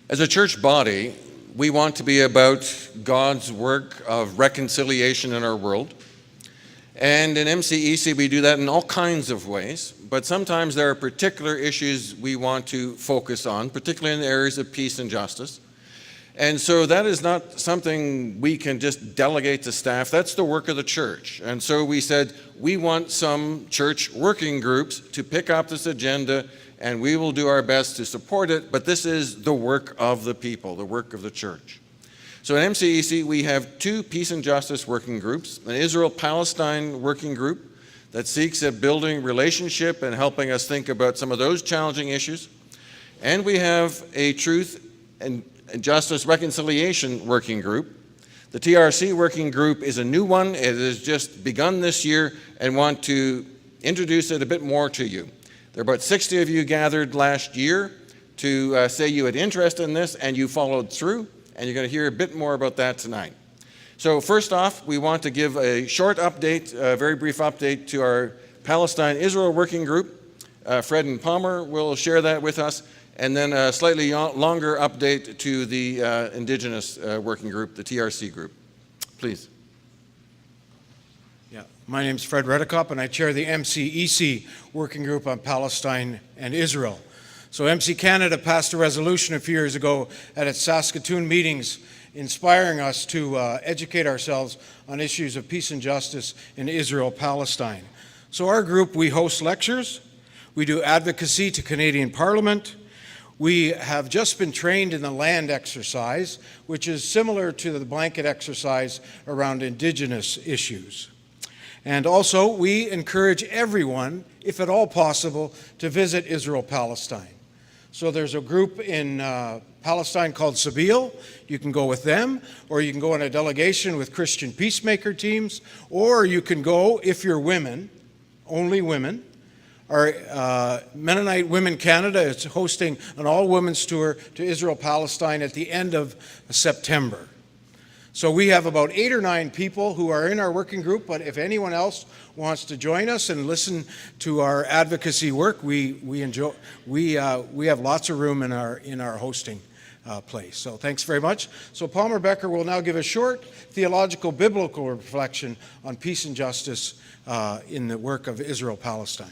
As a church body, we want to be about God's work of reconciliation in our world. And in MCEC, we do that in all kinds of ways, but sometimes there are particular issues we want to focus on, particularly in the areas of peace and justice. And so that is not something we can just delegate to staff. That's the work of the church. And so we said, we want some church working groups to pick up this agenda, and we will do our best to support it, but this is the work of the people, the work of the church. So in MCEC, we have two peace and justice working groups, an Israel-Palestine working group that seeks at building relationship and helping us think about some of those challenging issues. And we have a truth and justice reconciliation working group. The TRC working group is a new one. It has just begun this year and want to introduce it a bit more to you. There are about 60 of you gathered last year to say you had interest in this and you followed through. And you're going to hear a bit more about that tonight. So first off, we want to give a short update, a very brief update to our Palestine-Israel working group. Fred and Palmer will share that with us. And then a slightly longer update to the Indigenous working group, the TRC group. Please. Yeah, my name is Fred Redekop, and I chair the MCEC working group on Palestine and Israel. So MC Canada passed a resolution a few years ago at its Saskatoon meetings inspiring us to educate ourselves on issues of peace and justice in Israel-Palestine. So our group, we host lectures, we do advocacy to Canadian Parliament, we have just been trained in the land exercise, which is similar to the blanket exercise around Indigenous issues. And also, we encourage everyone, if at all possible, to visit Israel-Palestine. So there's a group in Palestine called Sabeel. You can go with them, or you can go on a delegation with Christian peacemaker teams, or you can go, if you're women, only women. Our Mennonite Women Canada is hosting an all-women's tour to Israel-Palestine at the end of September. So we have about 8 or 9 people who are in our working group, but if anyone else wants to join us and listen to our advocacy work, we have lots of room in our hosting place. So thanks very much. So Palmer Becker will now give a short theological biblical reflection on peace and justice in the work of Israel-Palestine.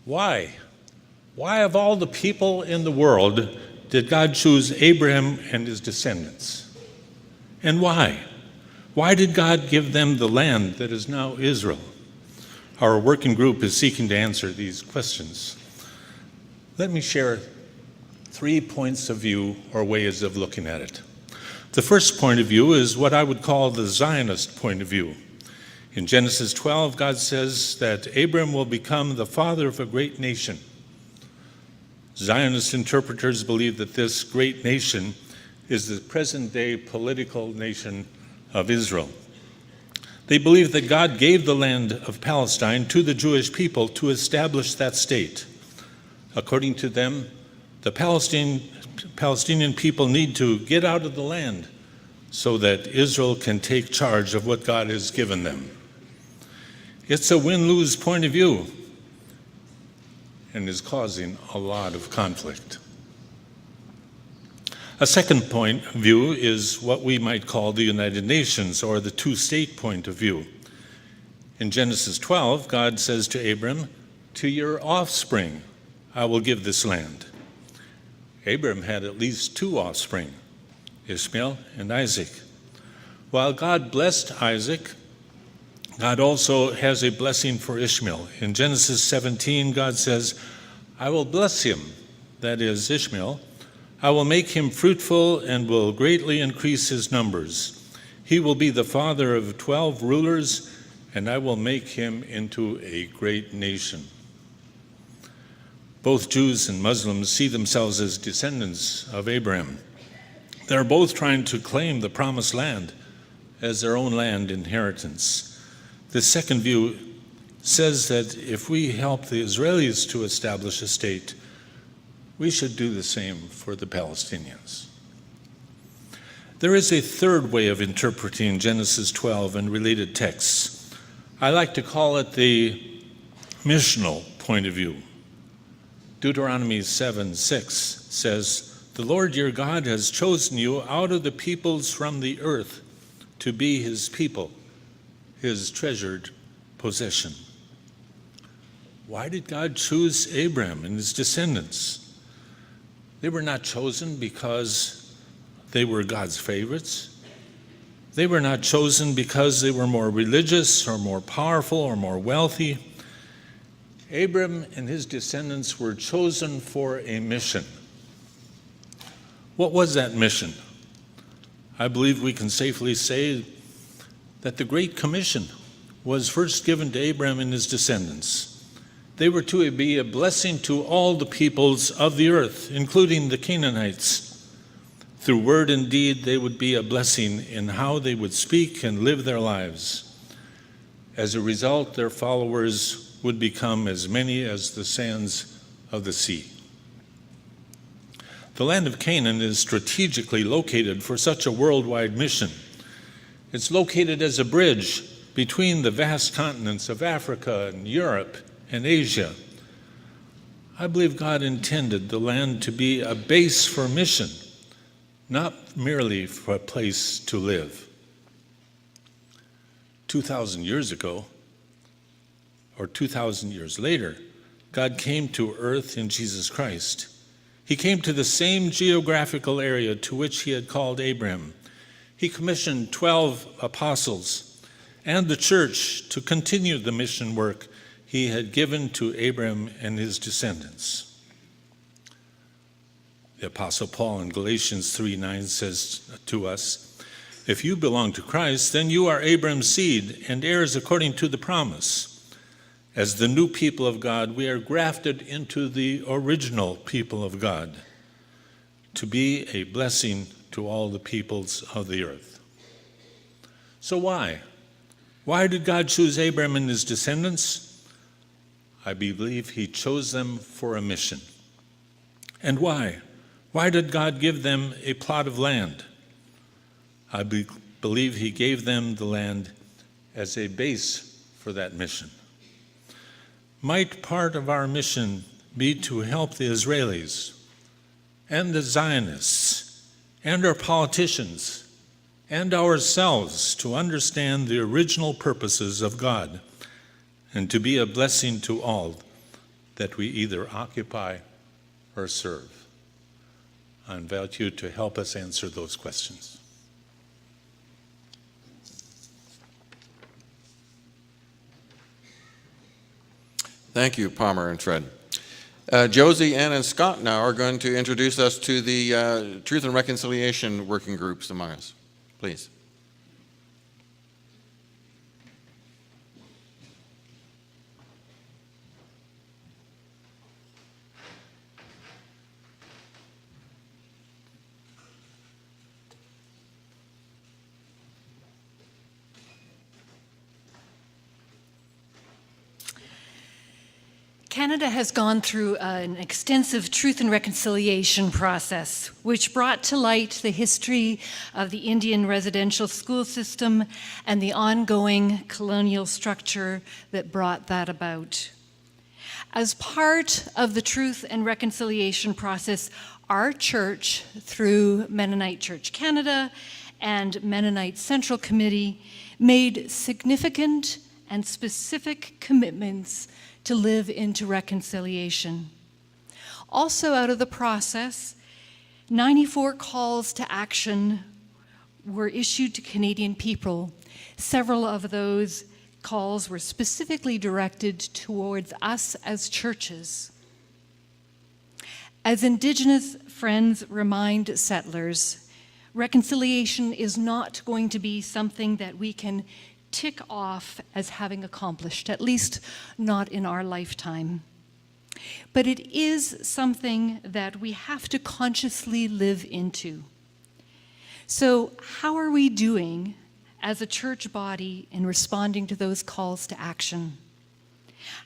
Why? Why of all the people in the world did God choose Abraham and his descendants? And why? Why did God give them the land that is now Israel? Our working group is seeking to answer these questions. Let me share 3 points of view or ways of looking at it. The first point of view is what I would call the Zionist point of view. In Genesis 12, God says that Abram will become the father of a great nation. Zionist interpreters believe that this great nation is the present-day political nation of Israel. They believe that God gave the land of Palestine to the Jewish people to establish that state. According to them, the Palestinian people need to get out of the land so that Israel can take charge of what God has given them. It's a win-lose point of view and is causing a lot of conflict. A second point of view is what we might call the United Nations, or the two-state point of view. In Genesis 12, God says to Abram, "To your offspring I will give this land." Abram had at least 2 offspring, Ishmael and Isaac. While God blessed Isaac, God also has a blessing for Ishmael. In Genesis 17, God says, "I will bless him," that is Ishmael. "I will make him fruitful and will greatly increase his numbers. He will be the father of 12 rulers, and I will make him into a great nation." Both Jews and Muslims see themselves as descendants of Abraham. They're both trying to claim the promised land as their own land inheritance. The second view says that if we help the Israelis to establish a state, we should do the same for the Palestinians. There is a third way of interpreting Genesis 12 and related texts. I like to call it the missional point of view. Deuteronomy 7:6 says, "The Lord your God has chosen you out of the peoples from the earth to be his people, his treasured possession." Why did God choose Abraham and his descendants? They were not chosen because they were God's favorites. They were not chosen because they were more religious or more powerful or more wealthy. Abram and his descendants were chosen for a mission. What was that mission? I believe we can safely say that the Great Commission was first given to Abraham and his descendants. They were to be a blessing to all the peoples of the earth, including the Canaanites. Through word and deed, they would be a blessing in how they would speak and live their lives. As a result, their followers would become as many as the sands of the sea. The land of Canaan is strategically located for such a worldwide mission. It's located as a bridge between the vast continents of Africa and Europe and Asia. I believe God intended the land to be a base for mission, not merely for a place to live. 2,000 years ago, or 2,000 years later, God came to earth in Jesus Christ. He came to the same geographical area to which he had called Abraham. He commissioned 12 apostles and the church to continue the mission work he had given to Abraham and his descendants. The Apostle Paul in Galatians 3:9 says to us, "If you belong to Christ, then you are Abraham's seed and heirs according to the promise. As the new people of God, we are grafted into the original people of God to be a blessing to all the peoples of the earth." So why? Why did God choose Abraham and his descendants? I believe he chose them for a mission. And why? Why did God give them a plot of land? I believe he gave them the land as a base for that mission. Might part of our mission be to help the Israelis and the Zionists and our politicians and ourselves to understand the original purposes of God and to be a blessing to all that we either occupy or serve? I invite you to help us answer those questions. Thank you, Palmer and Fred. Josie, Ann, and Scott now are going to introduce us to the Truth and Reconciliation working groups among us. Please. Canada has gone through an extensive truth and reconciliation process, which brought to light the history of the Indian residential school system and the ongoing colonial structure that brought that about. As part of the truth and reconciliation process, our church, through Mennonite Church Canada and Mennonite Central Committee, made significant and specific commitments to live into reconciliation. Also out of the process, 94 calls to action were issued to Canadian people. Several of those calls were specifically directed towards us as churches. As Indigenous friends remind settlers, reconciliation is not going to be something that we can tick off as having accomplished, at least not in our lifetime. But it is something that we have to consciously live into. So how are we doing as a church body in responding to those calls to action?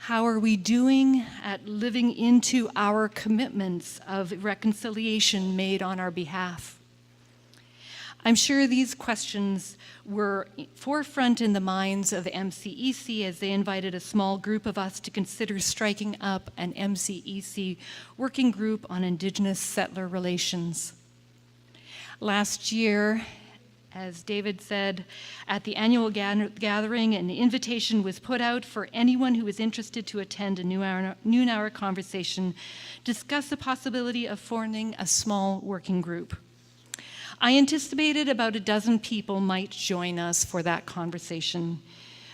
How are we doing at living into our commitments of reconciliation made on our behalf? I'm sure these questions were forefront in the minds of MCEC as they invited a small group of us to consider striking up an MCEC working group on Indigenous settler relations. Last year, as David said, at the annual gathering, an invitation was put out for anyone who was interested to attend a noon hour conversation, discuss the possibility of forming a small working group. I anticipated about a dozen people might join us for that conversation,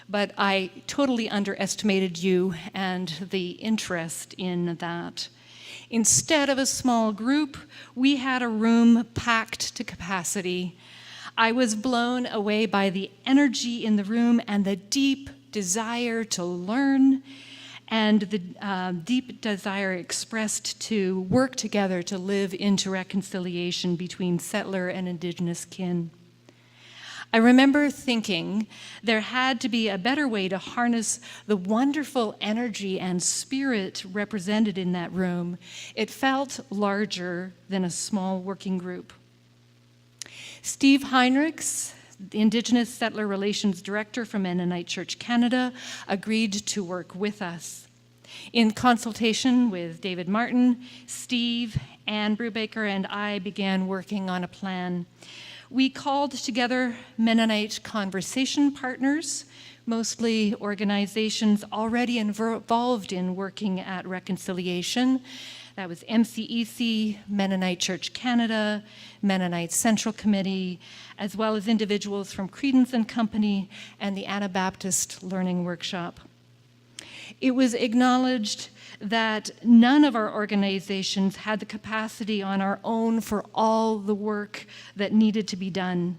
but I totally underestimated you and the interest in that. Instead of a small group, we had a room packed to capacity. I was blown away by the energy in the room and the deep desire to learn and the deep desire expressed to work together to live into reconciliation between settler and Indigenous kin. I remember thinking there had to be a better way to harness the wonderful energy and spirit represented in that room. It felt larger than a small working group. Steve Heinrichs, the Indigenous Settler Relations Director from Mennonite Church Canada, agreed to work with us. In consultation with David Martin, Steve, Ann Brubaker, and I began working on a plan. We called together Mennonite conversation partners, mostly organizations already involved in working at reconciliation. That was MCEC, Mennonite Church Canada, Mennonite Central Committee, as well as individuals from Credence and Company and the Anabaptist Learning Workshop. It was acknowledged that none of our organizations had the capacity on our own for all the work that needed to be done.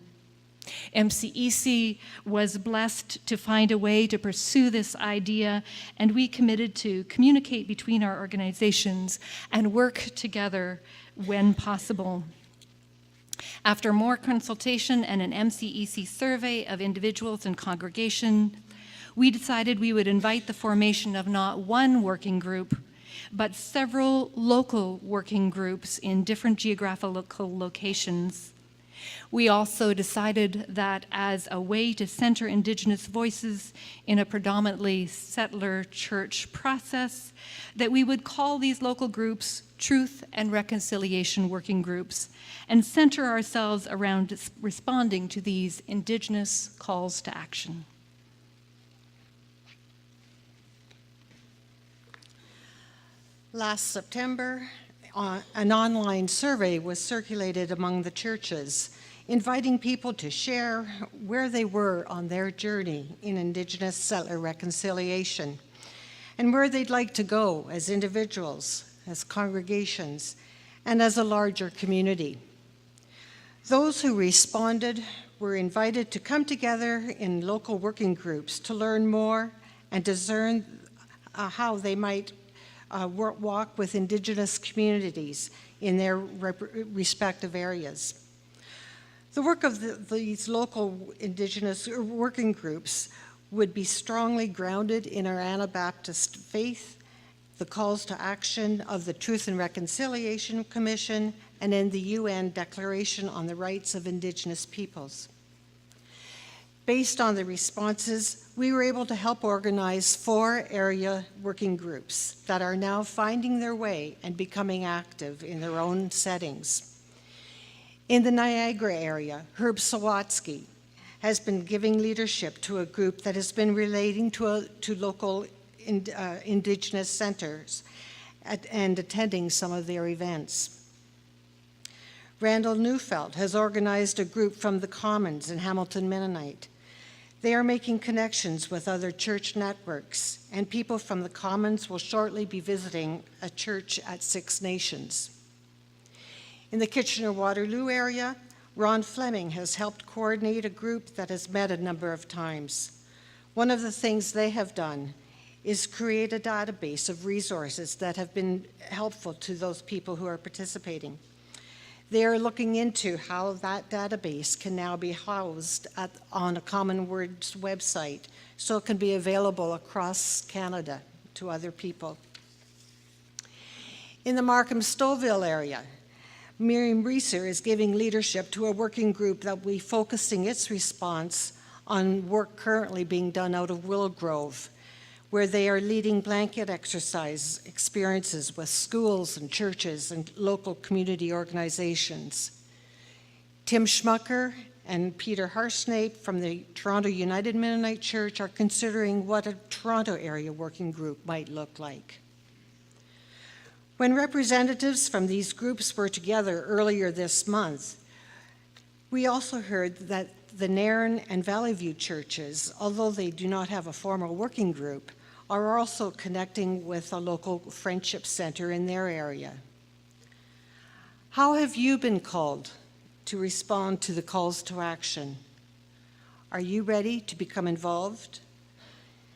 MCEC was blessed to find a way to pursue this idea, and we committed to communicate between our organizations and work together when possible. After more consultation and an MCEC survey of individuals and congregation, we decided we would invite the formation of not one working group, but several local working groups in different geographical locations. We also decided that as a way to center Indigenous voices in a predominantly settler church process, that we would call these local groups Truth and Reconciliation Working Groups and center ourselves around responding to these Indigenous calls to action. Last September, an online survey was circulated among the churches, inviting people to share where they were on their journey in Indigenous settler reconciliation and where they'd like to go as individuals, as congregations, and as a larger community. Those who responded were invited to come together in local working groups to learn more and discern how they might walk with Indigenous communities in their respective areas. The work of these local Indigenous working groups would be strongly grounded in our Anabaptist faith, the calls to action of the Truth and Reconciliation Commission, and in the UN Declaration on the Rights of Indigenous Peoples. Based on the responses, we were able to help organize 4 area working groups that are now finding their way and becoming active in their own settings. In the Niagara area, Herb Sawatsky has been giving leadership to a group that has been relating to local Indigenous centers and attending some of their events. Randall Neufeld has organized a group from the Commons in Hamilton Mennonite. They are making connections with other church networks, and people from the Commons will shortly be visiting a church at Six Nations. In the Kitchener-Waterloo area, Ron Fleming has helped coordinate a group that has met a number of times. One of the things they have done is create a database of resources that have been helpful to those people who are participating. They are looking into how that database can now be housed on a Common Words website so it can be available across Canada to other people. In the Markham-Stouffville area, Miriam Reeser is giving leadership to a working group that will be focusing its response on work currently being done out of Willow Grove, where they are leading blanket exercise experiences with schools and churches and local community organizations. Tim Schmucker and Peter Harsnape from the Toronto United Mennonite Church are considering what a Toronto area working group might look like. When representatives from these groups were together earlier this month, we also heard that the Nairn and Valley View churches, although they do not have a formal working group, are also connecting with a local friendship center in their area. How have you been called to respond to the calls to action? Are you ready to become involved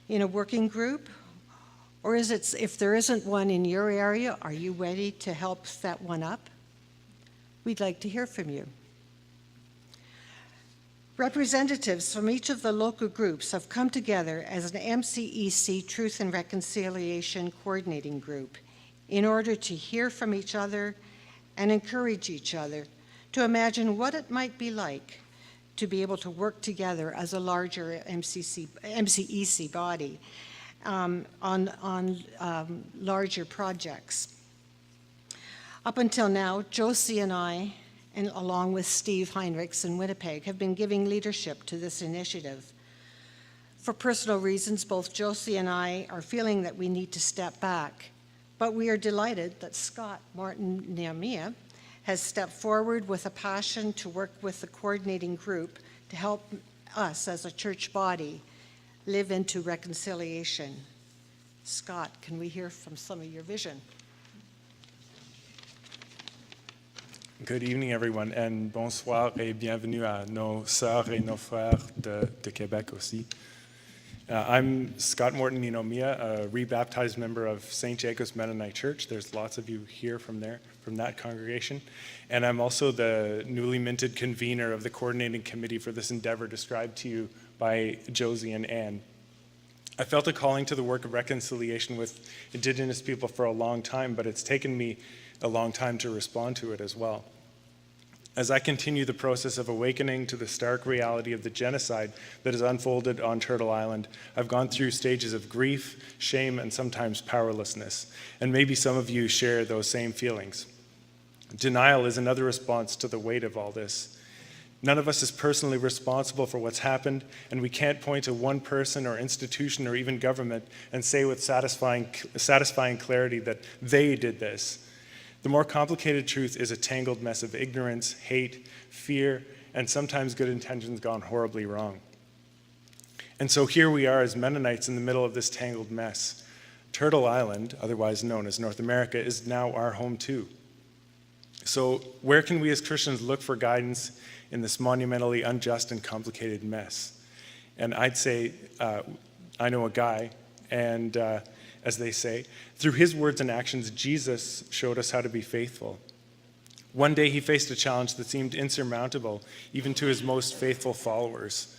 in a working group? Or is it, if there isn't one in your area, are you ready to help set one up? We'd like to hear from you. Representatives from each of the local groups have come together as an MCEC Truth and Reconciliation Coordinating Group in order to hear from each other and encourage each other to imagine what it might be like to be able to work together as a larger MCEC body on larger projects. Up until now, Josie and I, and along with Steve Heinrichs in Winnipeg, have been giving leadership to this initiative. For personal reasons, both Josie and I are feeling that we need to step back, but we are delighted that Scott Martin Nehemiah has stepped forward with a passion to work with the coordinating group to help us as a church body live into reconciliation. Scott, can we hear from some of your vision? Good evening, everyone, and bonsoir et bienvenue à nos sœurs et nos frères de Québec aussi. I'm Scott Morton Ninomiya, a rebaptized member of St. Jacob's Mennonite Church. There's lots of you here from that congregation. And I'm also the newly minted convener of the coordinating committee for this endeavor described to you by Josie and Ann. I felt a calling to the work of reconciliation with Indigenous people for a long time, but it's taken me a long time to respond to it as well. As I continue the process of awakening to the stark reality of the genocide that has unfolded on Turtle Island, I've gone through stages of grief, shame, and sometimes powerlessness. And maybe some of you share those same feelings. Denial is another response to the weight of all this. None of us is personally responsible for what's happened, and we can't point to one person or institution or even government and say with satisfying clarity that they did this. The more complicated truth is a tangled mess of ignorance, hate, fear, and sometimes good intentions gone horribly wrong. And so here we are as Mennonites in the middle of this tangled mess. Turtle Island, otherwise known as North America, is now our home too. So where can we as Christians look for guidance in this monumentally unjust and complicated mess? And I'd say, I know a guy, and as they say, through his words and actions, Jesus showed us how to be faithful. One day he faced a challenge that seemed insurmountable, even to his most faithful followers.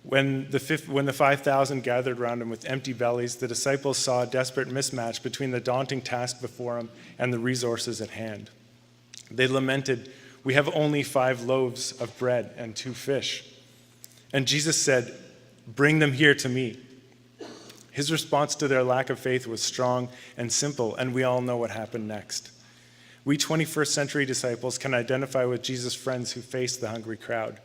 When the 5,000 gathered around him with empty bellies, the disciples saw a desperate mismatch between the daunting task before him and the resources at hand. They lamented, "We have only 5 loaves of bread and 2 fish." And Jesus said, "Bring them here to me." His response to their lack of faith was strong and simple, and we all know what happened next. We 21st century disciples can identify with Jesus' friends who faced the hungry crowd.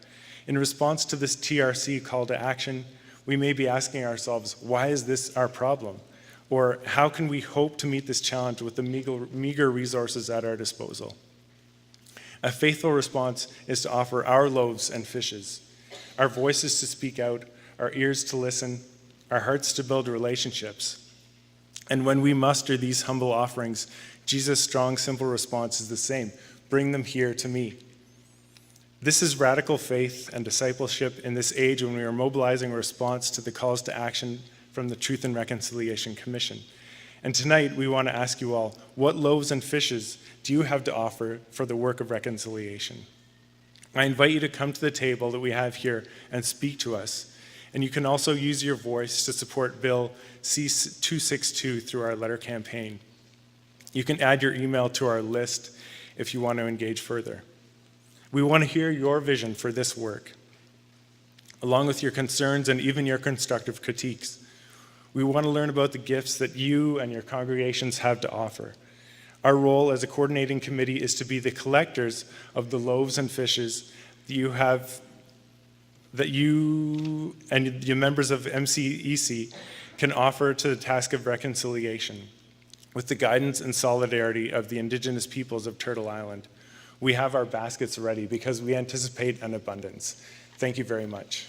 In response to this TRC call to action, we may be asking ourselves, why is this our problem? Or how can we hope to meet this challenge with the meager resources at our disposal? A faithful response is to offer our loaves and fishes, our voices to speak out, our ears to listen, our hearts to build relationships. And when we muster these humble offerings, Jesus' strong, simple response is the same: bring them here to me. This is radical faith and discipleship in this age when we are mobilizing a response to the calls to action from the Truth and Reconciliation Commission. And tonight we want to ask you all, what loaves and fishes do you have to offer for the work of reconciliation? I invite you to come to the table that we have here and speak to us. And you can also use your voice to support Bill C-262 through our letter campaign. You can add your email to our list, if you want to engage further. We want to hear your vision for this work, along with your concerns and even your constructive critiques. We want to learn about the gifts that you and your congregations have to offer. Our role as a coordinating committee is to be the collectors of the loaves and fishes that you and your members of MCEC can offer to the task of reconciliation with the guidance and solidarity of the Indigenous peoples of Turtle Island. We have our baskets ready because we anticipate an abundance. Thank you very much.